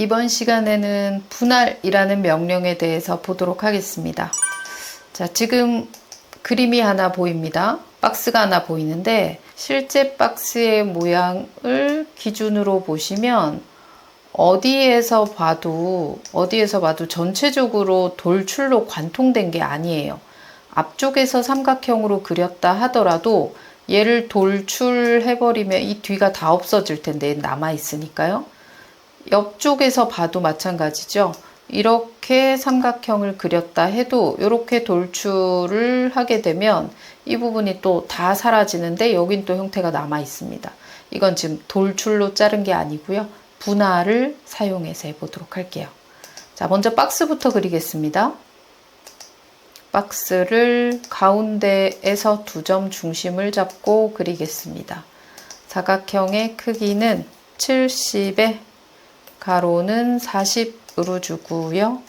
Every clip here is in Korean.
이번 시간에는 분할이라는 명령에 대해서 보도록 하겠습니다. 자, 지금 그림이 하나 보입니다. 박스가 하나 보이는데 실제 박스의 모양을 기준으로 보시면 어디에서 봐도 전체적으로 돌출로 관통된 게 아니에요. 앞쪽에서 삼각형으로 그렸다 하더라도 얘를 돌출해버리면 이 뒤가 다 없어질 텐데 남아있으니까요. 옆쪽에서 봐도 마찬가지죠. 이렇게 삼각형을 그렸다 해도 이렇게 돌출을 하게 되면 이 부분이 또 다 사라지는데 여긴 또 형태가 남아 있습니다. 이건 지금 돌출로 자른 게 아니고요. 분할을 사용해서 해보도록 할게요. 자, 먼저 박스부터 그리겠습니다. 박스를 가운데에서 2점 중심을 잡고 그리겠습니다. 사각형의 크기는 70에 가로는 40으로 주고요.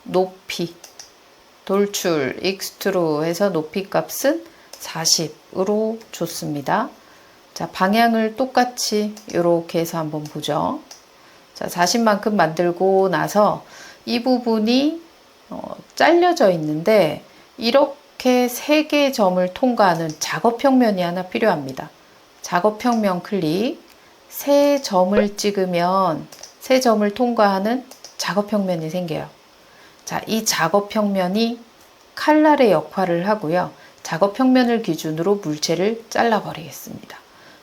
높이 돌출 익스트루 해서 높이 값은 40으로 줬습니다. 자, 방향을 똑같이 이렇게 해서 한번 보죠. 자, 40만큼 만들고 나서 이 부분이 잘려져 있는데 이렇게 3개의 점을 통과하는 작업평면이 하나 필요합니다. 작업평면 클릭. 3점을 찍으면 3점을 통과하는 작업평면이 생겨요. 자, 이 작업평면이 칼날의 역할을 하고요. 작업평면을 기준으로 물체를 잘라버리겠습니다.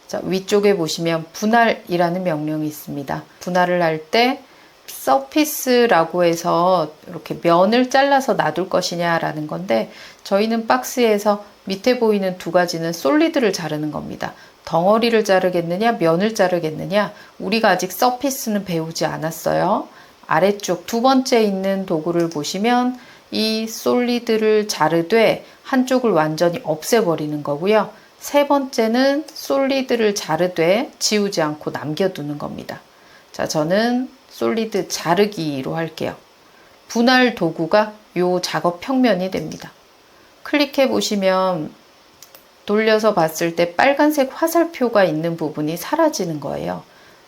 자, 위쪽에 보시면 분할이라는 명령이 있습니다. 분할을 할 때 서피스라고 해서 이렇게 면을 잘라서 놔둘 것이냐라는 건데 저희는 박스에서 밑에 보이는 2가지는 솔리드를 자르는 겁니다. 덩어리를 자르겠느냐 면을 자르겠느냐 우리가 아직 서피스는 배우지 않았어요. 아래쪽 2번째 있는 도구를 보시면 이 솔리드를 자르되 한쪽을 완전히 없애버리는 거고요. 3번째는 솔리드를 자르되 지우지 않고 남겨두는 겁니다. 자, 저는 솔리드 자르기로 할게요. 분할 도구가 요 작업 평면이 됩니다. 클릭해 보시면 돌려서 봤을 때 빨간색 화살표가 있는 부분이 사라지는 거예요.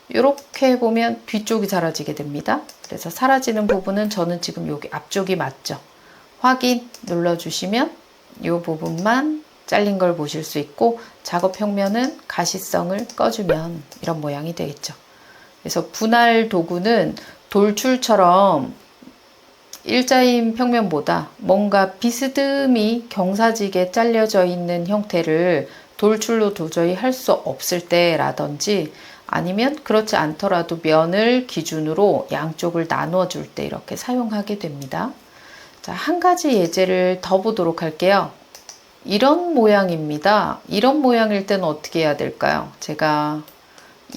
이렇게 보면 뒤쪽이 사라지게 됩니다. 그래서 사라지는 부분은 저는 지금 여기 앞쪽이 맞죠. 확인 눌러주시면 이 부분만 잘린 걸 보실 수 있고 작업 평면은 가시성을 꺼주면 이런 모양이 되겠죠. 그래서 분할 도구는 돌출처럼 일자인 평면보다 뭔가 비스듬히 경사지게 잘려져 있는 형태를 돌출로 도저히 할 수 없을 때라든지 아니면 그렇지 않더라도 면을 기준으로 양쪽을 나누어 줄 때 이렇게 사용하게 됩니다. 자, 한 가지 예제를 더 보도록 할게요. 이런 모양입니다. 이런 모양일 때는 어떻게 해야 될까요? 제가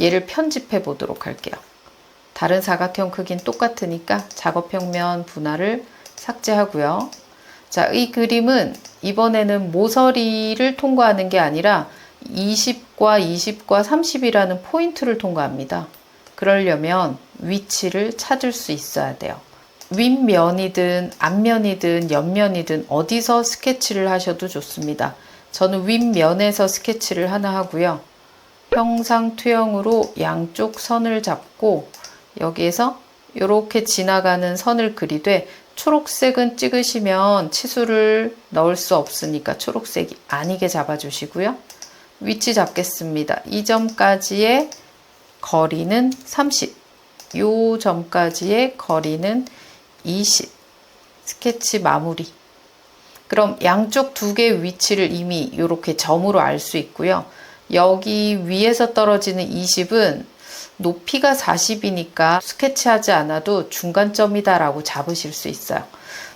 얘를 편집해 보도록 할게요. 다른 사각형 크기는 똑같으니까 작업평면 분할을 삭제하고요. 자, 이 그림은 이번에는 모서리를 통과하는 게 아니라 20과 20과 30이라는 포인트를 통과합니다. 그러려면 위치를 찾을 수 있어야 돼요. 윗면이든 앞면이든 옆면이든 어디서 스케치를 하셔도 좋습니다. 저는 윗면에서 스케치를 하나 하고요. 형상 투영으로 양쪽 선을 잡고 여기에서 이렇게 지나가는 선을 그리되 초록색은 찍으시면 치수를 넣을 수 없으니까 초록색이 아니게 잡아주시고요. 위치 잡겠습니다. 이 점까지의 거리는 30, 이 점까지의 거리는 20. 스케치 마무리. 그럼 양쪽 2개의 위치를 이미 이렇게 점으로 알 수 있고요. 여기 위에서 떨어지는 20은 높이가 40이니까 스케치하지 않아도 중간점이다 라고 잡으실 수 있어요.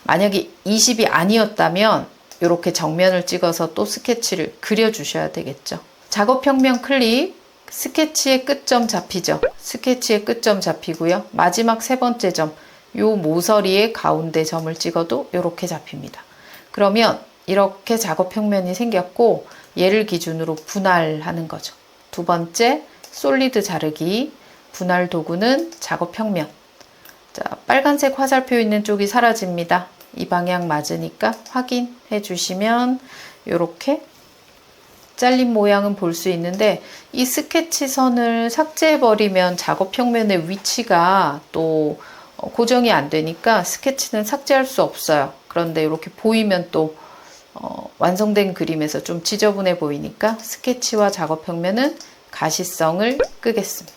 만약에 20이 아니었다면 이렇게 정면을 찍어서 또 스케치를 그려주셔야 되겠죠. 작업평면 클릭, 스케치의 끝점 잡히죠. 스케치의 끝점 잡히고요. 마지막 3번째 점, 요 모서리의 가운데 점을 찍어도 이렇게 잡힙니다. 그러면 이렇게 작업평면이 생겼고 얘를 기준으로 분할하는 거죠. 2번째 솔리드 자르기, 분할 도구는 작업평면. 자, 빨간색 화살표 있는 쪽이 사라집니다. 이 방향 맞으니까 확인해 주시면 이렇게 잘린 모양은 볼 수 있는데 이 스케치 선을 삭제해버리면 작업 평면의 위치가 또 고정이 안 되니까 스케치는 삭제할 수 없어요. 그런데 이렇게 보이면 또 완성된 그림에서 좀 지저분해 보이니까 스케치와 작업 평면은 가시성을 끄겠습니다.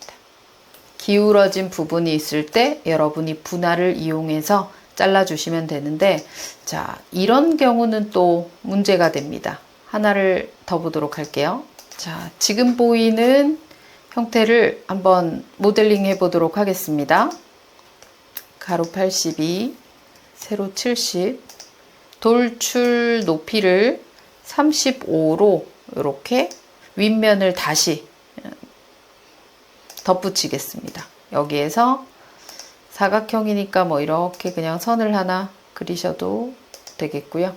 기울어진 부분이 있을 때 여러분이 분할을 이용해서 잘라주시면 되는데, 자, 이런 경우는 또 문제가 됩니다. 하나를 더 보도록 할게요. 자, 지금 보이는 형태를 한번 모델링 해 보도록 하겠습니다. 가로 82, 세로 70, 돌출 높이를 35로 이렇게 윗면을 다시 덧붙이겠습니다. 여기에서 사각형이니까 뭐 이렇게 그냥 선을 하나 그리셔도 되겠고요.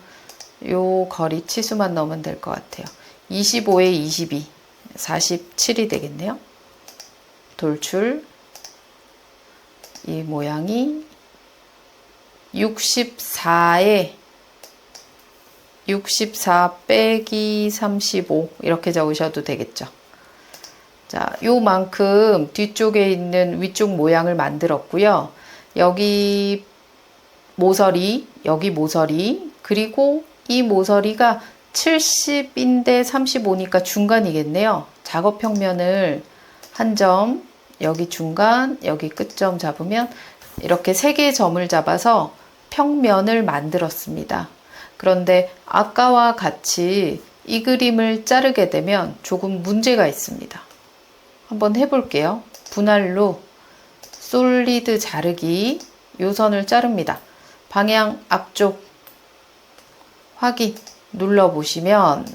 요 거리 치수만 넣으면 될 것 같아요. 25에 22, 47이 되겠네요. 돌출, 이 모양이 64에 64 빼기 35 이렇게 적으셔도 되겠죠. 자, 요만큼 뒤쪽에 있는 위쪽 모양을 만들었고요. 여기 모서리, 여기 모서리, 그리고 이 모서리가 70인데 35니까 중간이겠네요. 작업 평면을 한 점, 여기 중간, 여기 끝점 잡으면 이렇게 3개의 점을 잡아서 평면을 만들었습니다. 그런데 아까와 같이 이 그림을 자르게 되면 조금 문제가 있습니다. 한번 해볼게요. 분할로 솔리드 자르기, 요 선을 자릅니다. 방향 앞쪽 확인 눌러보시면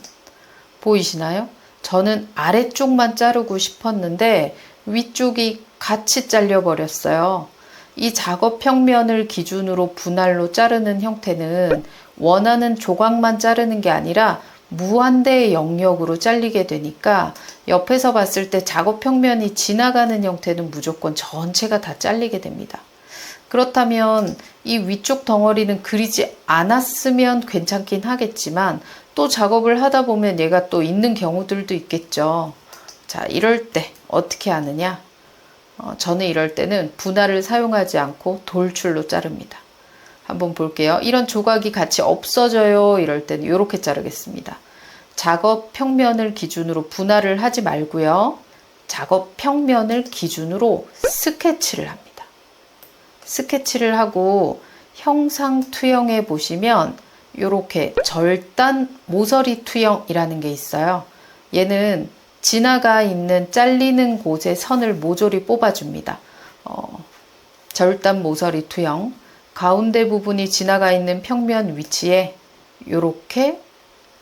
보이시나요? 저는 아래쪽만 자르고 싶었는데 위쪽이 같이 잘려버렸어요. 이 작업 평면을 기준으로 분할로 자르는 형태는 원하는 조각만 자르는 게 아니라 무한대의 영역으로 잘리게 되니까 옆에서 봤을 때 작업 평면이 지나가는 형태는 무조건 전체가 다 잘리게 됩니다. 그렇다면 이 위쪽 덩어리는 그리지 않았으면 괜찮긴 하겠지만 또 작업을 하다 보면 얘가 또 있는 경우들도 있겠죠. 자, 이럴 때 어떻게 하느냐? 저는 이럴 때는 분할을 사용하지 않고 돌출로 자릅니다. 한번 볼게요. 이런 조각이 같이 없어져요. 이럴 때는 이렇게 자르겠습니다. 작업 평면을 기준으로 분할을 하지 말고요. 작업 평면을 기준으로 스케치를 합니다. 스케치를 하고 형상 투영해 보시면 이렇게 절단 모서리 투영이라는 게 있어요. 얘는 지나가 있는 잘리는 곳에 선을 모조리 뽑아줍니다. 절단 모서리 투영, 가운데 부분이 지나가 있는 평면 위치에 이렇게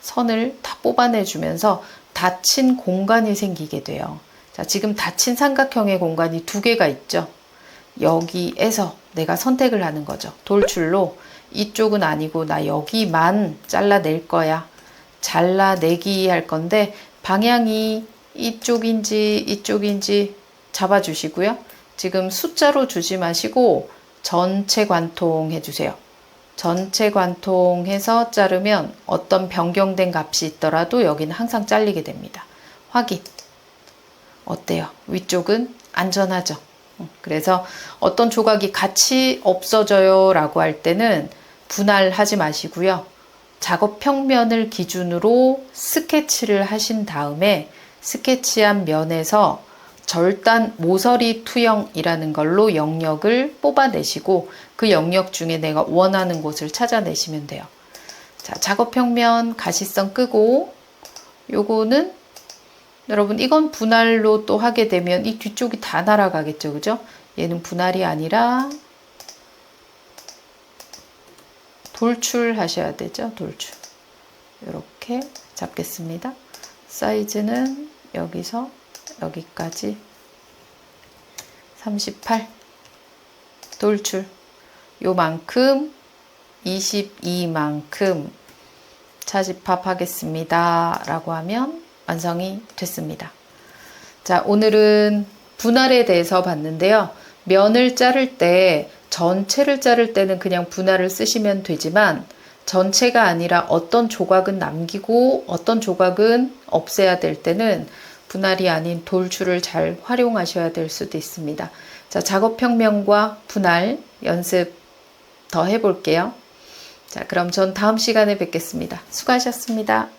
선을 다 뽑아내주면서 닫힌 공간이 생기게 돼요. 자, 지금 닫힌 삼각형의 공간이 2개가 있죠. 여기에서 내가 선택을 하는 거죠. 돌출로 이쪽은 아니고 나 여기만 잘라낼 거야. 잘라내기 할 건데 방향이 이쪽인지 잡아주시고요. 지금 숫자로 주지 마시고 전체 관통 해주세요. 전체 관통해서 자르면 어떤 변경된 값이 있더라도 여기는 항상 잘리게 됩니다. 확인. 어때요? 위쪽은 안전하죠? 그래서 어떤 조각이 같이 없어져요 라고 할 때는 분할하지 마시고요. 작업 평면을 기준으로 스케치를 하신 다음에 스케치한 면에서 절단 모서리 투영이라는 걸로 영역을 뽑아내시고 그 영역 중에 내가 원하는 곳을 찾아내시면 돼요. 자, 작업 평면 가시성 끄고 요거는 여러분 이건 분할로 또 하게 되면 이 뒤쪽이 다 날아가겠죠. 그죠? 얘는 분할이 아니라 돌출 하셔야 되죠. 돌출. 이렇게 잡겠습니다. 사이즈는 여기서 여기까지 38 돌출. 요만큼 22만큼 차집합 하겠습니다 라고 하면 완성이 됐습니다. 자, 오늘은 분할에 대해서 봤는데요. 면을 자를 때 전체를 자를 때는 그냥 분할을 쓰시면 되지만 전체가 아니라 어떤 조각은 남기고 어떤 조각은 없애야 될 때는 분할이 아닌 돌줄을 잘 활용하셔야 될 수도 있습니다. 자, 작업평면과 분할 연습 더 해볼게요. 자, 그럼 전 다음 시간에 뵙겠습니다. 수고하셨습니다.